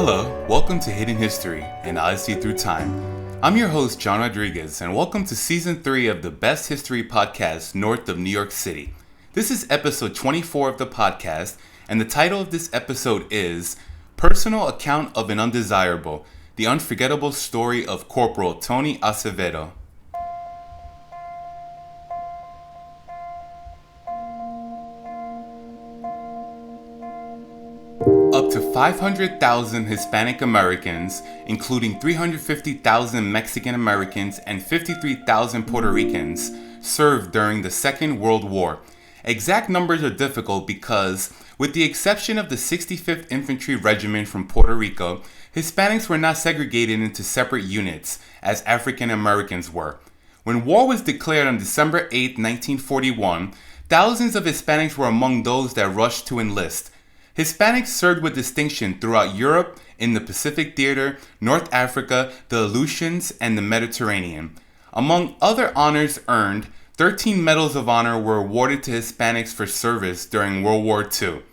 Hello, welcome to Hidden History and Odyssey Through Time. I'm your host, John Rodriguez, and welcome to Season 3 of the Best History Podcast north of New York City. This is episode 24 of the podcast, and the title of this episode is Personal Account of an Undesirable, the Unforgettable Story of Corporal Tony Acevedo. Up to 500,000 Hispanic Americans, including 350,000 Mexican Americans and 53,000 Puerto Ricans, served during the Second World War. Exact numbers are difficult because, with the exception of the 65th Infantry Regiment from Puerto Rico, Hispanics were not segregated into separate units, as African Americans were. When war was declared on December 8, 1941, thousands of Hispanics were among those that rushed to enlist. Hispanics served with distinction throughout Europe, in the Pacific Theater, North Africa, the Aleutians, and the Mediterranean. Among other honors earned, 13 Medals of Honor were awarded to Hispanics for service during World War II.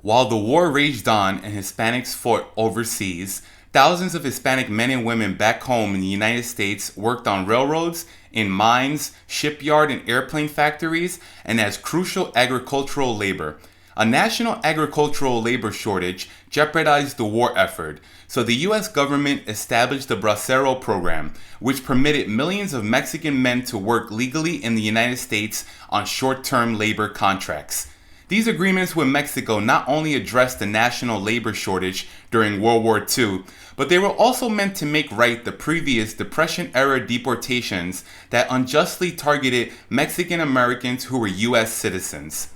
While the war raged on and Hispanics fought overseas, thousands of Hispanic men and women back home in the United States worked on railroads, in mines, shipyard and airplane factories, and as crucial agricultural labor. A national agricultural labor shortage jeopardized the war effort, so the U.S. government established the Bracero program, which permitted millions of Mexican men to work legally in the United States on short-term labor contracts. These agreements with Mexico not only addressed the national labor shortage during World War II, but they were also meant to make right the previous Depression-era deportations that unjustly targeted Mexican Americans who were U.S. citizens.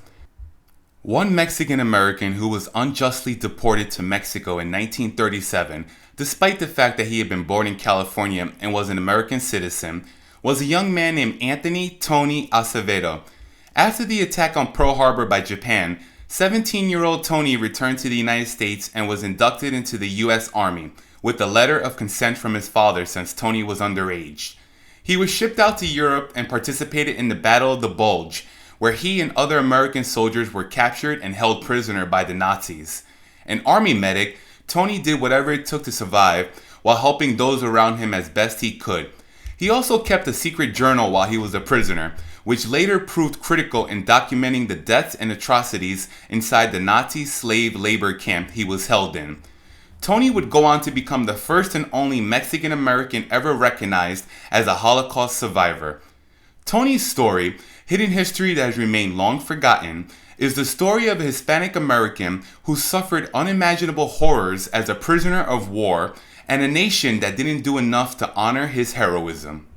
One Mexican American who was unjustly deported to Mexico in 1937, despite the fact that he had been born in California and was an American citizen, was a young man named Anthony Tony Acevedo. After the attack on Pearl Harbor by Japan, 17-year-old Tony returned to the United States and was inducted into the U.S. Army, with a letter of consent from his father since Tony was underage. He was shipped out to Europe and participated in the Battle of the Bulge, where he and other American soldiers were captured and held prisoner by the Nazis. An army medic, Tony did whatever it took to survive while helping those around him as best he could. He also kept a secret journal while he was a prisoner, which later proved critical in documenting the deaths and atrocities inside the Nazi slave labor camp he was held in. Tony would go on to become the first and only Mexican American ever recognized as a Holocaust survivor. Tony's story, hidden history that has remained long forgotten, is the story of a Hispanic American who suffered unimaginable horrors as a prisoner of war and a nation that didn't do enough to honor his heroism.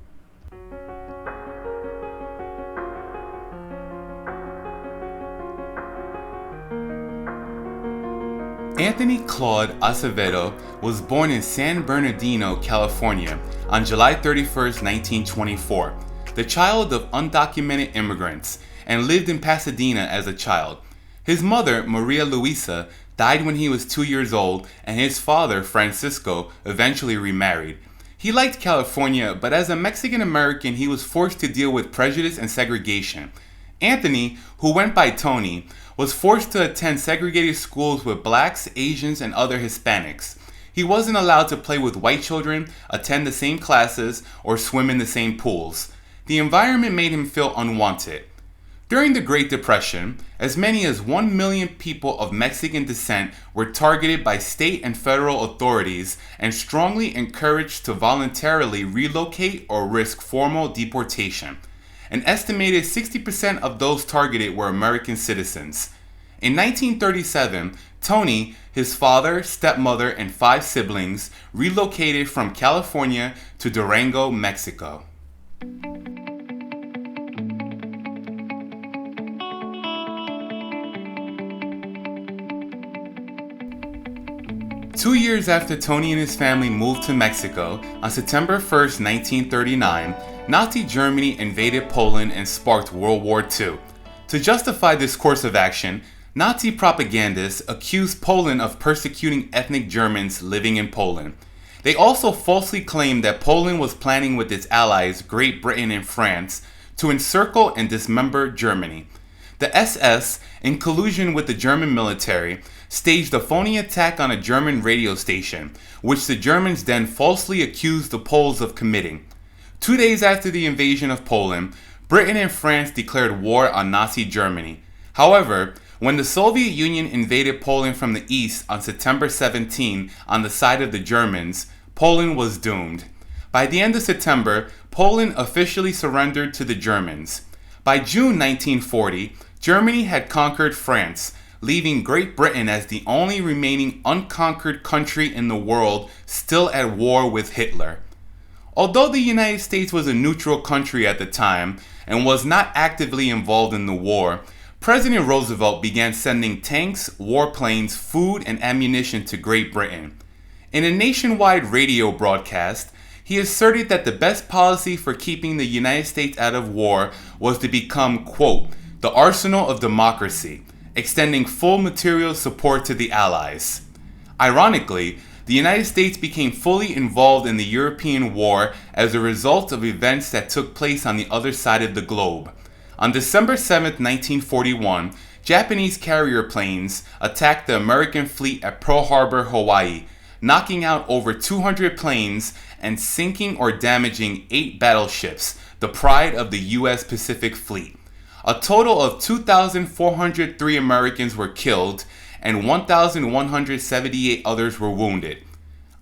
Anthony Claude Acevedo was born in San Bernardino, California on July 31, 1924. The child of undocumented immigrants, and lived in Pasadena as a child. His mother, Maria Luisa, died when he was 2 years old, and his father, Francisco, eventually remarried. He liked California, but as a Mexican American, he was forced to deal with prejudice and segregation. Anthony, who went by Tony, was forced to attend segregated schools with blacks, Asians, and other Hispanics. He wasn't allowed to play with white children, attend the same classes, or swim in the same pools. The environment made him feel unwanted. During the Great Depression, as many as 1 million people of Mexican descent were targeted by state and federal authorities and strongly encouraged to voluntarily relocate or risk formal deportation. An estimated 60% of those targeted were American citizens. In 1937, Tony, his father, stepmother, and 5 siblings relocated from California to Durango, Mexico. 2 years after Tony and his family moved to Mexico, on September 1, 1939, Nazi Germany invaded Poland and sparked World War II. To justify this course of action, Nazi propagandists accused Poland of persecuting ethnic Germans living in Poland. They also falsely claimed that Poland was planning with its allies, Great Britain and France, to encircle and dismember Germany. The SS, in collusion with the German military, staged a phony attack on a German radio station, which the Germans then falsely accused the Poles of committing. 2 days after the invasion of Poland, Britain and France declared war on Nazi Germany. However, when the Soviet Union invaded Poland from the east on September 17 on the side of the Germans, Poland was doomed. By the end of September, Poland officially surrendered to the Germans. By June 1940, Germany had conquered France, leaving Great Britain as the only remaining unconquered country in the world still at war with Hitler. Although the United States was a neutral country at the time and was not actively involved in the war, President Roosevelt began sending tanks, warplanes, food, and ammunition to Great Britain. In a nationwide radio broadcast, he asserted that the best policy for keeping the United States out of war was to become, quote, the arsenal of democracy, extending full material support to the Allies. Ironically, the United States became fully involved in the European war as a result of events that took place on the other side of the globe. On December 7, 1941, Japanese carrier planes attacked the American fleet at Pearl Harbor, Hawaii, knocking out over 200 planes and sinking or damaging 8 battleships, the pride of the U.S. Pacific Fleet. A total of 2,403 Americans were killed and 1,178 others were wounded.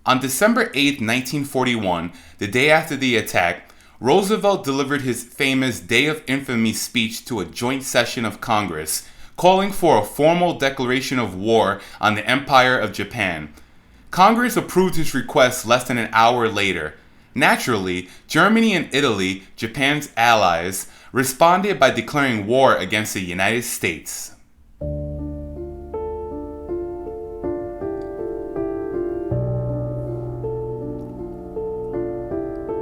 On December 8, 1941, the day after the attack, Roosevelt delivered his famous Day of Infamy speech to a joint session of Congress, calling for a formal declaration of war on the Empire of Japan. Congress approved his request less than an hour later. Naturally, Germany and Italy, Japan's allies, responded by declaring war against the United States.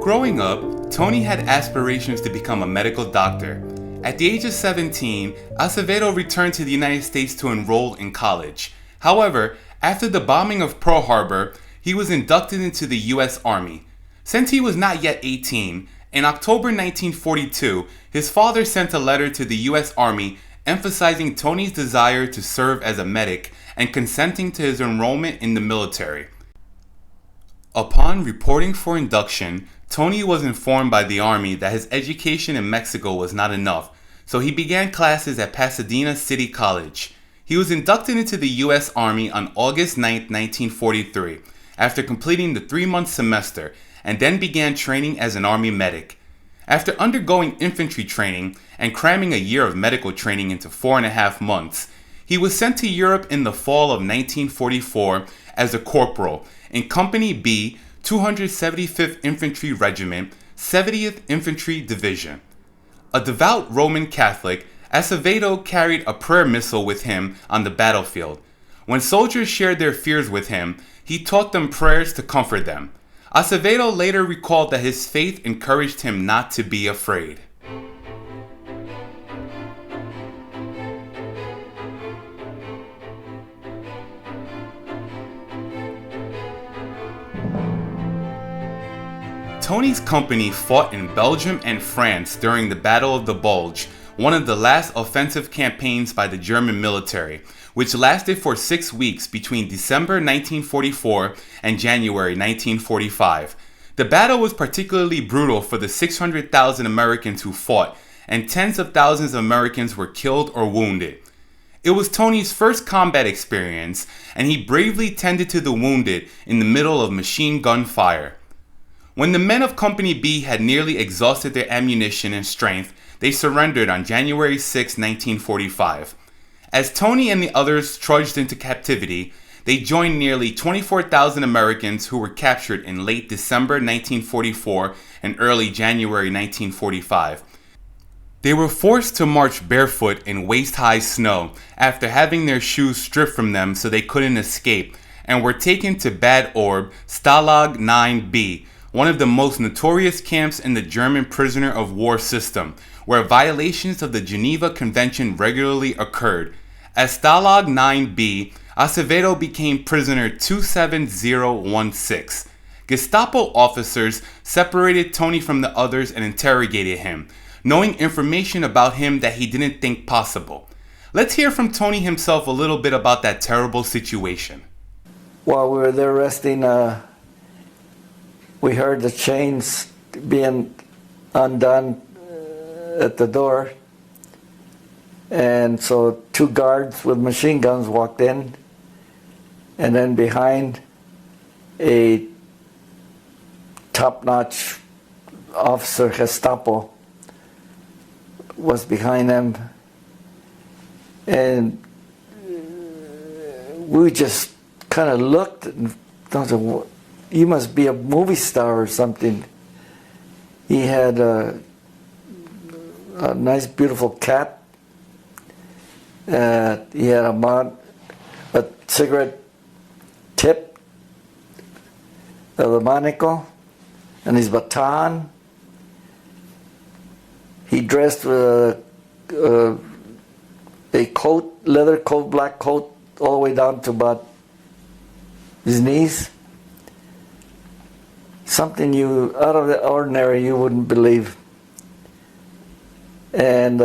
Growing up, Tony had aspirations to become a medical doctor. At the age of 17, Acevedo returned to the United States to enroll in college. However, after the bombing of Pearl Harbor, he was inducted into the U.S. Army. Since he was not yet 18, in October 1942, his father sent a letter to the U.S. Army emphasizing Tony's desire to serve as a medic and consenting to his enrollment in the military. Upon reporting for induction, Tony was informed by the Army that his education in Mexico was not enough, so he began classes at Pasadena City College. He was inducted into the U.S. Army on August 9, 1943, after completing the 3-month semester, and then began training as an Army medic. After undergoing infantry training and cramming a year of medical training into 4.5 months, he was sent to Europe in the fall of 1944 as a corporal in Company B, 275th Infantry Regiment, 70th Infantry Division. A devout Roman Catholic, Acevedo carried a prayer missal with him on the battlefield. When soldiers shared their fears with him, he taught them prayers to comfort them. Acevedo later recalled that his faith encouraged him not to be afraid. Tony's company fought in Belgium and France during the Battle of the Bulge, one of the last offensive campaigns by the German military, which lasted for 6 weeks between December 1944 and January 1945. The battle was particularly brutal for the 600,000 Americans who fought, and tens of thousands of Americans were killed or wounded. It was Tony's first combat experience, and he bravely tended to the wounded in the middle of machine gun fire. When the men of Company B had nearly exhausted their ammunition and strength, they surrendered on January 6, 1945. As Tony and the others trudged into captivity, they joined nearly 24,000 Americans who were captured in late December 1944 and early January 1945. They were forced to march barefoot in waist-high snow after having their shoes stripped from them so they couldn't escape, and were taken to Bad Orb, Stalag 9B, one of the most notorious camps in the German prisoner of war system, where violations of the Geneva Convention regularly occurred. At Stalag 9B, Acevedo became prisoner 27016. Gestapo officers separated Tony from the others and interrogated him, knowing information about him that he didn't think possible. Let's hear from Tony himself a little bit about that terrible situation. While we were there resting, we heard the chains being undone at the door. And so 2 guards with machine guns walked in, and then behind, a top-notch officer, Gestapo, was behind them. And we just kind of looked and thought, you must be a movie star or something. He had a nice, beautiful cat. He had a cigarette tip of the manico and his baton. He dressed with a coat, leather coat, black coat, all the way down to about his knees. Something out of the ordinary you wouldn't believe. And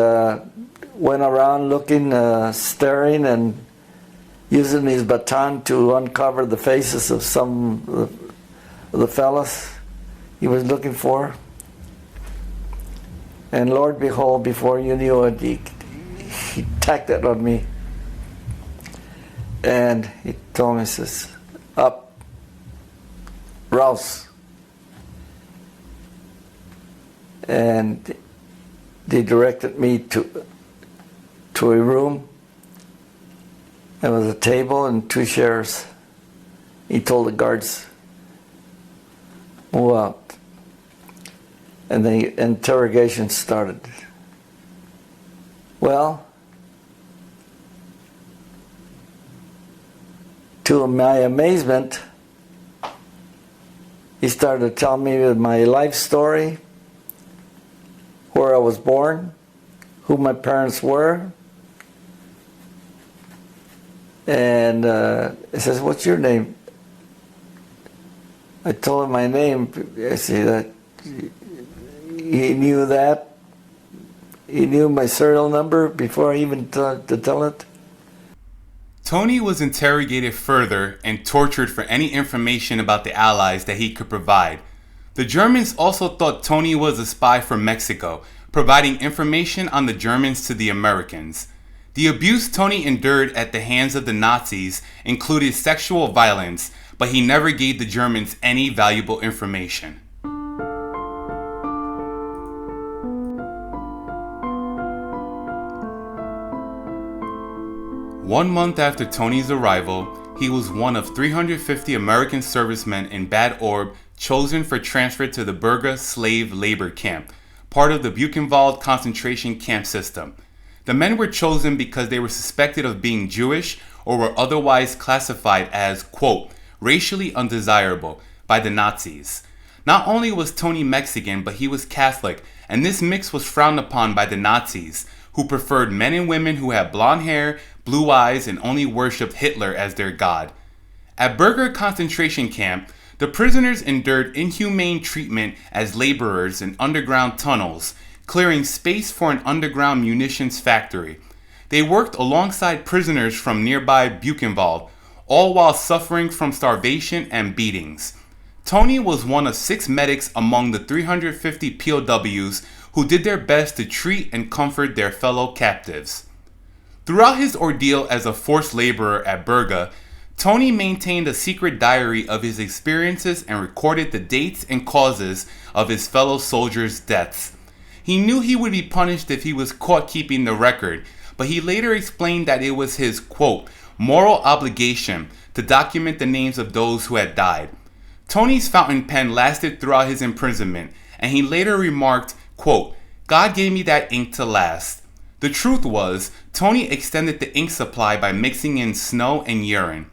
went around looking, staring, and using his baton to uncover the faces of some of the fellas he was looking for. And Lord behold, before you knew it, he tacked it on me. And he told me, he says, up, Rouse. And they directed me to a room. There was a table and 2 chairs. He told the guards, move out. And the interrogation started. Well, to my amazement, he started to tell me my life story, where I was born, who my parents were. And he says, what's your name? I told him my name. I see that he knew that. He knew my serial number before I even to tell it. Tony was interrogated further and tortured for any information about the Allies that he could provide. The Germans also thought Tony was a spy from Mexico, providing information on the Germans to the Americans. The abuse Tony endured at the hands of the Nazis included sexual violence, but he never gave the Germans any valuable information. One month after Tony's arrival, he was one of 350 American servicemen in Bad Orb chosen for transfer to the Berga slave labor camp, part of the Buchenwald concentration camp system. The men were chosen because they were suspected of being Jewish or were otherwise classified as, quote, racially undesirable by the Nazis. Not only was Tony Mexican, but he was Catholic, and this mix was frowned upon by the Nazis, who preferred men and women who had blonde hair, blue eyes, and only worshipped Hitler as their god. At Berga concentration camp, the prisoners endured inhumane treatment as laborers in underground tunnels, clearing space for an underground munitions factory. They worked alongside prisoners from nearby Buchenwald, all while suffering from starvation and beatings. Tony was one of 6 medics among the 350 POWs who did their best to treat and comfort their fellow captives. Throughout his ordeal as a forced laborer at Berga, Tony maintained a secret diary of his experiences and recorded the dates and causes of his fellow soldiers' deaths. He knew he would be punished if he was caught keeping the record, but he later explained that it was his, quote, moral obligation to document the names of those who had died. Tony's fountain pen lasted throughout his imprisonment, and he later remarked, quote, God gave me that ink to last. The truth was, Tony extended the ink supply by mixing in snow and urine.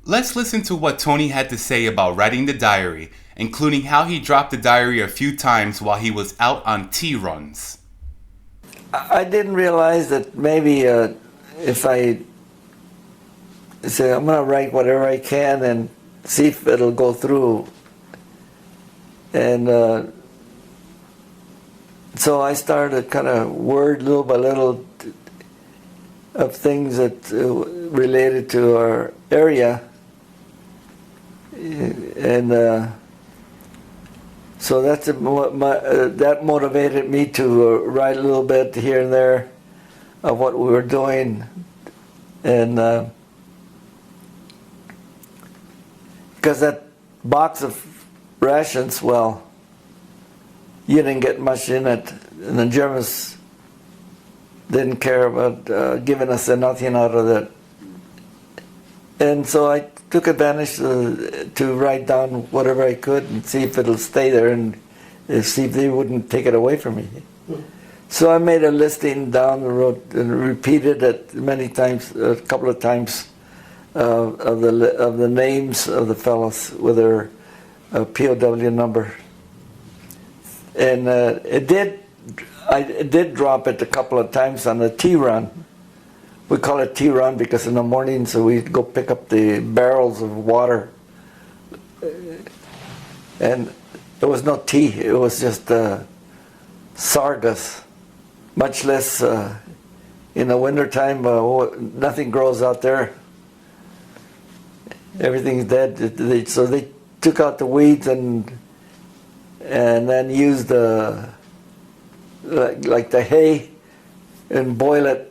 Let's listen to what Tony had to say about writing the diary, including how he dropped the diary a few times while he was out on tea runs. I didn't realize that maybe if I say I'm going to write whatever I can and see if it'll go through. And so I started kind of word little by little of things that related to our area, and so that motivated me to write a little bit here and there of what we were doing, and because that box of rations, well, you didn't get much in it, and the Germans didn't care about giving us nothing out of that. And so I took advantage to write down whatever I could and see if it'll stay there and see if they wouldn't take it away from me. So I made a listing down the road and repeated it many times, a couple of times, of the names of the fellows with their POW number. And I did drop it a couple of times on the tea run. We call it tea run because in the morning, so we'd go pick up the barrels of water. And there was no tea, it was just sargas. Much less in the wintertime, nothing grows out there. Everything's dead. So they took out the weeds and then used like the hay and boil it,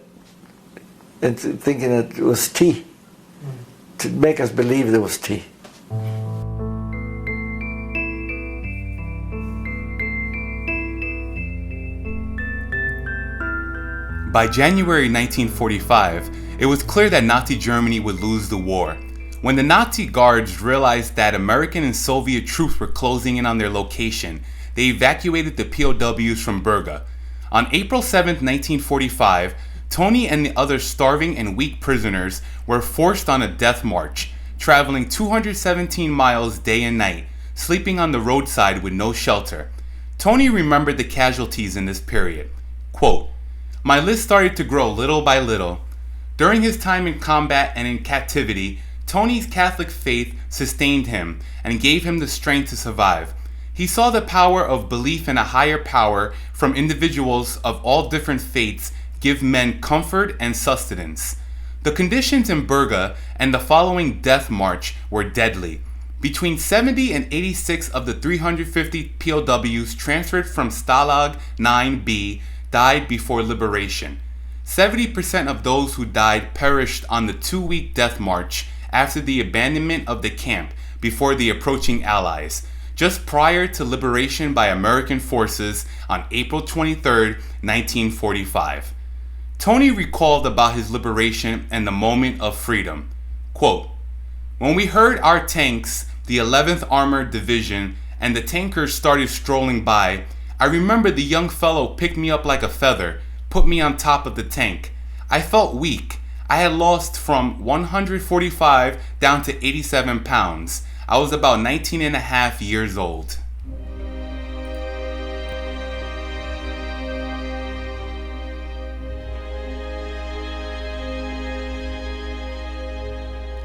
and thinking it was tea, to make us believe there was tea. By January 1945, it was clear that Nazi Germany would lose the war. When the Nazi guards realized that American and Soviet troops were closing in on their location, they evacuated the POWs from Berga. On April 7, 1945, Tony and the other starving and weak prisoners were forced on a death march, traveling 217 miles day and night, sleeping on the roadside with no shelter. Tony remembered the casualties in this period. Quote, "My list started to grow little by little. During his time in combat and in captivity, Tony's Catholic faith sustained him and gave him the strength to survive. He saw the power of belief in a higher power from individuals of all different faiths give men comfort and sustenance. The conditions in Berga and the following death march were deadly. Between 70 and 86 of the 350 POWs transferred from Stalag 9B died before liberation. 70% of those who died perished on the 2-week death march after the abandonment of the camp before the approaching Allies, just prior to liberation by American forces on April 23, 1945. Tony recalled about his liberation and the moment of freedom. Quote, "When we heard our tanks, the 11th Armored Division, and the tankers started strolling by, I remember the young fellow picked me up like a feather, put me on top of the tank. I felt weak. I had lost from 145 down to 87 pounds. I was about 19 and a half years old."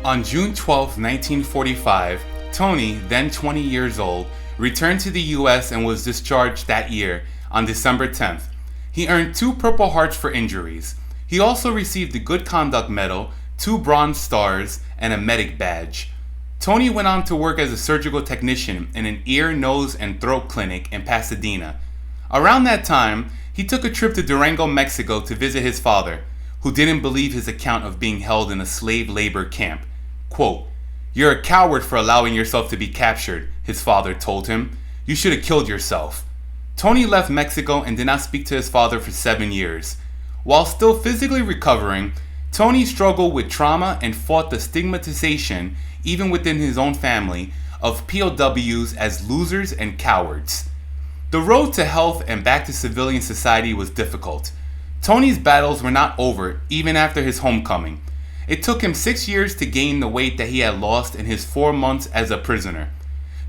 On June 12, 1945, Tony, then 20 years old, returned to the U.S. and was discharged that year on December 10th. He earned 2 Purple Hearts for injuries. He also received the Good Conduct Medal, 2 Bronze Stars, and a medic badge. Tony went on to work as a surgical technician in an ear, nose, and throat clinic in Pasadena. Around that time, he took a trip to Durango, Mexico to visit his father, who didn't believe his account of being held in a slave labor camp. Quote, "You're a coward for allowing yourself to be captured," his father told him. "You should have killed yourself." Tony left Mexico and did not speak to his father for 7 years. While still physically recovering, Tony struggled with trauma and fought the stigmatization, even within his own family, of POWs as losers and cowards. The road to health and back to civilian society was difficult. Tony's battles were not over even after his homecoming. It took him 6 years to gain the weight that he had lost in his 4 months as a prisoner.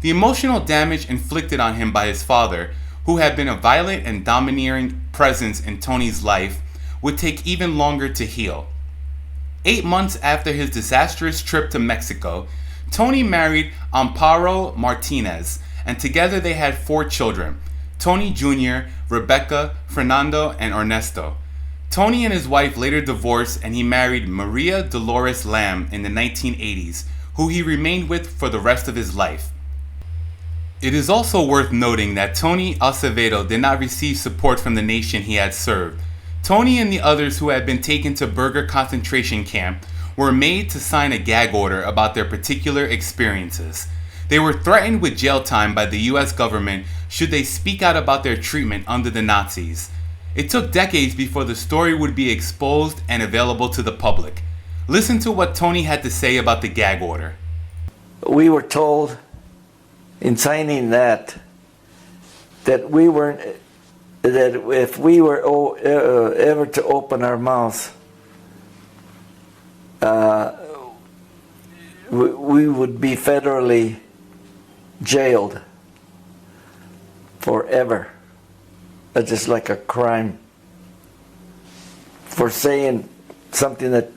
The emotional damage inflicted on him by his father, who had been a violent and domineering presence in Tony's life, would take even longer to heal. 8 months after his disastrous trip to Mexico, Tony married Amparo Martinez, and together they had 4 children, Tony Jr., Rebecca, Fernando, and Ernesto. Tony and his wife later divorced and he married Maria Dolores Lamb in the 1980s, who he remained with for the rest of his life. It is also worth noting that Tony Acevedo did not receive support from the nation he had served. Tony and the others who had been taken to Berger concentration camp were made to sign a gag order about their particular experiences. They were threatened with jail time by the US government should they speak out about their treatment under the Nazis. It took decades before the story would be exposed and available to the public. Listen to what Tony had to say about the gag order. We were told in signing that we weren't, that if we were ever to open our mouths, we would be federally jailed forever. That's just like a crime for saying something that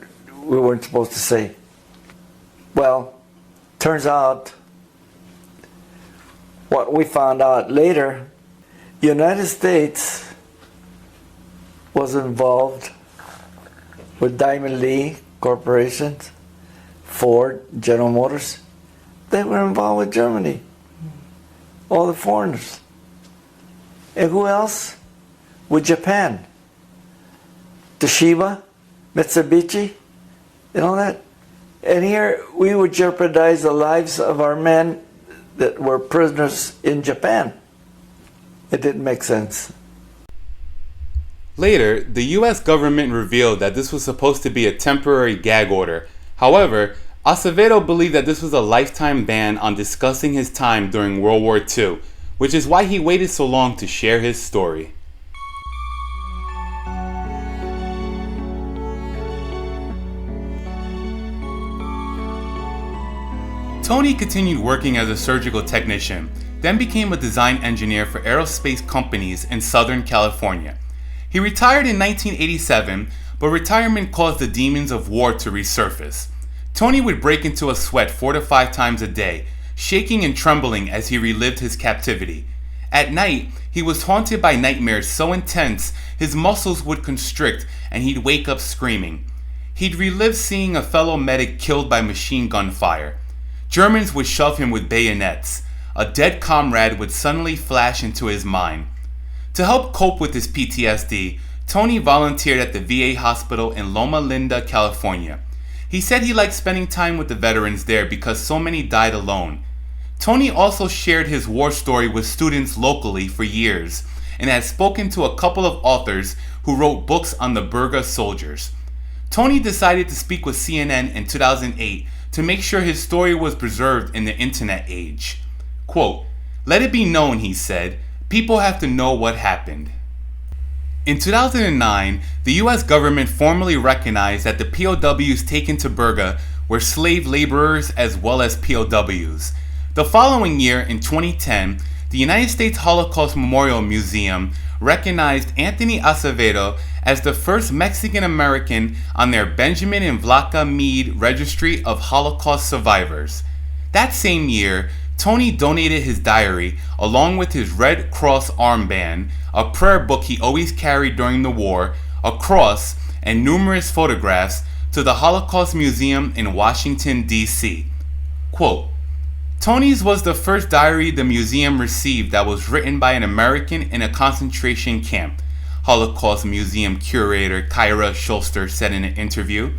we weren't supposed to say. Well, turns out what we found out later, United States was involved with Diamond Lee corporations, Ford, General Motors. They were involved with Germany, all the foreigners. And who else? With Japan, Toshiba, Mitsubishi, and all that. And here we would jeopardize the lives of our men that were prisoners in Japan. It didn't make sense. Later, the US government revealed that this was supposed to be a temporary gag order. However, Acevedo believed that this was a lifetime ban on discussing his time during World War II, which is why he waited so long to share his story. Tony continued working as a surgical technician, then became a design engineer for aerospace companies in Southern California. He retired in 1987, but retirement caused the demons of war to resurface. Tony would break into a sweat 4 to 5 times a day, shaking and trembling as he relived his captivity. At night, he was haunted by nightmares so intense his muscles would constrict and he'd wake up screaming. He'd relive seeing a fellow medic killed by machine gun fire. Germans would shove him with bayonets. A dead comrade would suddenly flash into his mind. To help cope with his PTSD, Tony volunteered at the VA hospital in Loma Linda, California. He said he liked spending time with the veterans there because so many died alone. Tony also shared his war story with students locally for years and had spoken to a couple of authors who wrote books on the Berger soldiers. Tony decided to speak with CNN in 2008 to make sure his story was preserved in the internet age. Quote, "Let it be known," he said, "people have to know what happened." In 2009, the US government formally recognized that the POWs taken to Berger were slave laborers as well as POWs. The following year, in 2010, the United States Holocaust Memorial Museum recognized Anthony Acevedo as the first Mexican American on their Benjamin and Vlaka Meade Registry of Holocaust Survivors. That same year, Tony donated his diary, along with his Red Cross armband, a prayer book he always carried during the war, a cross, and numerous photographs to the Holocaust Museum in Washington, D.C. Quote, "Tony's was the first diary the museum received that was written by an American in a concentration camp," Holocaust Museum curator Kyra Schulster said in an interview.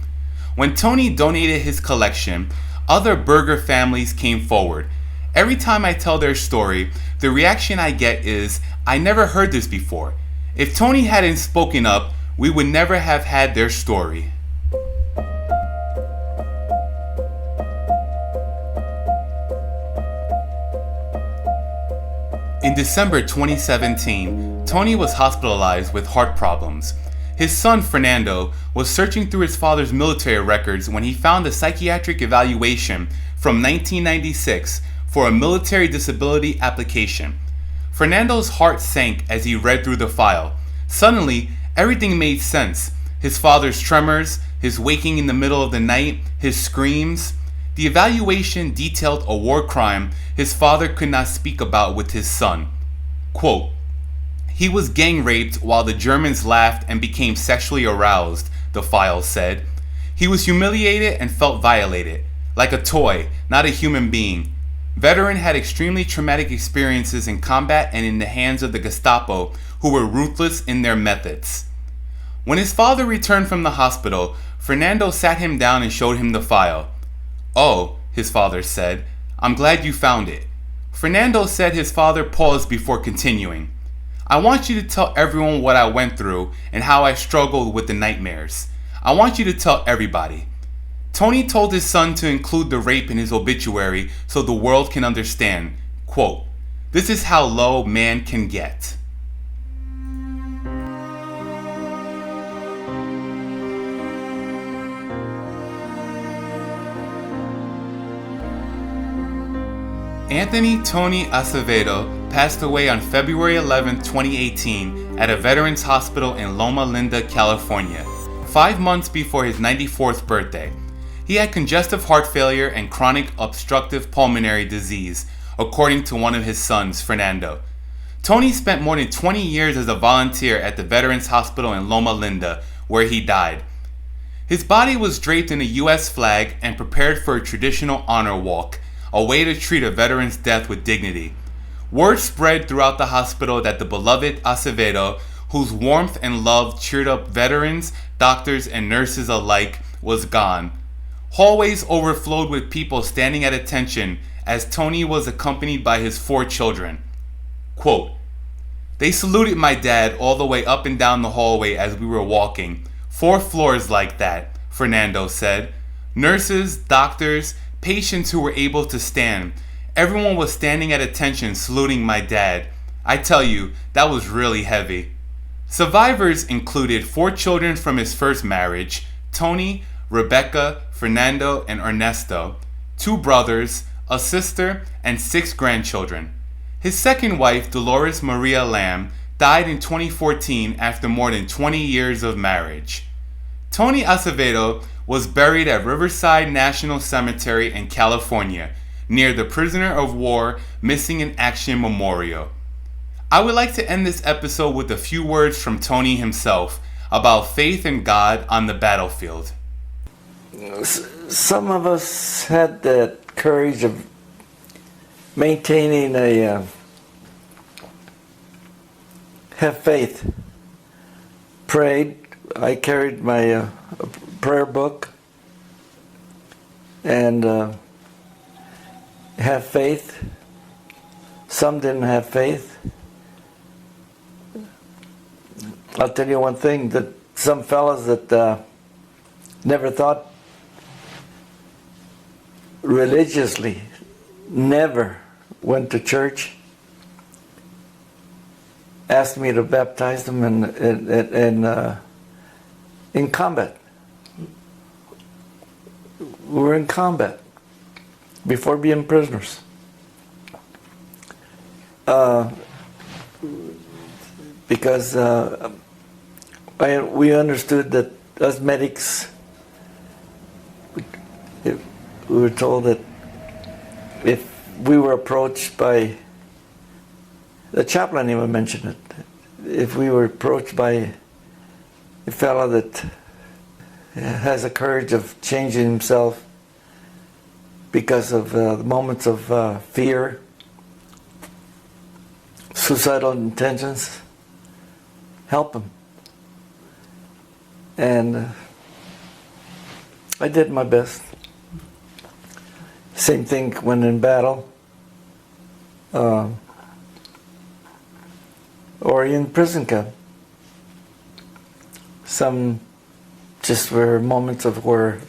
When Tony donated his collection, other Berger families came forward. Every time I tell their story, the reaction I get is, "I never heard this before." If Tony hadn't spoken up, we would never have had their story. In December 2017, Tony was hospitalized with heart problems. His son, Fernando, was searching through his father's military records when he found a psychiatric evaluation from 1996 for a military disability application. Fernando's heart sank as he read through the file. Suddenly, everything made sense. His father's tremors, his waking in the middle of the night, his screams. The evaluation detailed a war crime his father could not speak about with his son. Quote, He was gang raped while the Germans laughed and became sexually aroused, the file said. He was humiliated and felt violated, like a toy, not a human being. Veteran had extremely traumatic experiences in combat and in the hands of the Gestapo, who were ruthless in their methods. When his father returned from the hospital, Fernando sat him down and showed him the file. "Oh," his father said, "I'm glad you found it." Fernando said his father paused before continuing. "I want you to tell everyone what I went through and how I struggled with the nightmares. I want you to tell everybody." Tony told his son to include the rape in his obituary so the world can understand. Quote, "This is how low man can get." Anthony Tony Acevedo passed away on February 11, 2018 at a veterans hospital in Loma Linda, California, 5 months before his 94th birthday. He had congestive heart failure and chronic obstructive pulmonary disease, according to one of his sons, Fernando. Tony spent more than 20 years as a volunteer at the Veterans Hospital in Loma Linda, where he died. His body was draped in a U.S. flag and prepared for a traditional honor walk, a way to treat a veteran's death with dignity. Word spread throughout the hospital that the beloved Acevedo, whose warmth and love cheered up veterans, doctors, and nurses alike, was gone. Hallways overflowed with people standing at attention as Tony was accompanied by his 4 children. Quote, "They saluted my dad all the way up and down the hallway as we were walking. 4 floors like that," Fernando said. Nurses, doctors, patients who were able to stand. Everyone was standing at attention saluting my dad. I tell you, that was really heavy. Survivors included 4 children from his first marriage, Tony, Rebecca, Fernando, and Ernesto, 2 brothers, a sister, and 6 grandchildren. His second wife, Dolores Maria Lamb, died in 2014 after more than 20 years of marriage. Tony Acevedo was buried at Riverside National Cemetery in California, near the Prisoner of War Missing in Action Memorial. I would like to end this episode with a few words from Tony himself about faith in God on the battlefield. Some of us had that courage of maintaining have faith. Prayed. I carried my prayer book and have faith. Some didn't have faith. I'll tell you one thing, that some fellas that never thought religiously, never went to church, asked me to baptize them in combat. We were in combat before being prisoners. Because we understood that as medics, we were told that if we were approached by, the chaplain even mentioned it, if we were approached by a fellow that has a courage of changing himself because of moments of fear, suicidal intentions, help him. And I did my best. Same thing when in battle, or in prison camp. Some just were moments of where,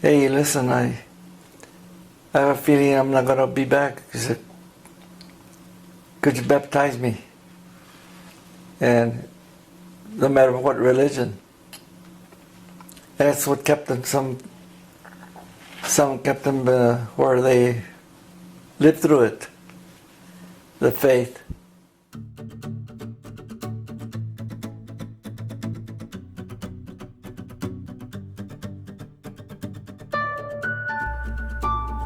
hey, listen, I have a feeling I'm not going to be back. He said, could you baptize me? And no matter what religion. That's what kept them, some kept them where they lived through it, the faith.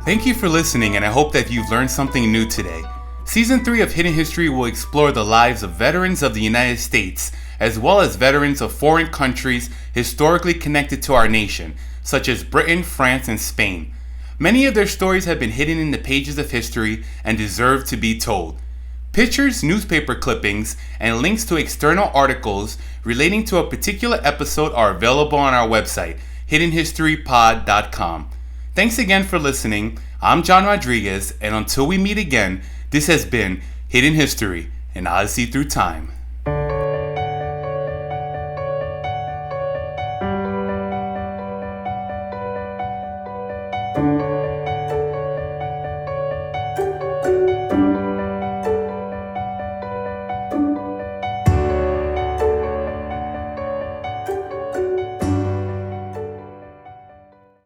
Thank you for listening, and I hope that you've learned something new today. Season 3 of Hidden History will explore the lives of veterans of the United States, as well as veterans of foreign countries historically connected to our nation, such as Britain, France, and Spain. Many of their stories have been hidden in the pages of history and deserve to be told. Pictures, newspaper clippings, and links to external articles relating to a particular episode are available on our website, hiddenhistorypod.com. Thanks again for listening. I'm John Rodriguez, and until we meet again, this has been Hidden History, an Odyssey Through Time.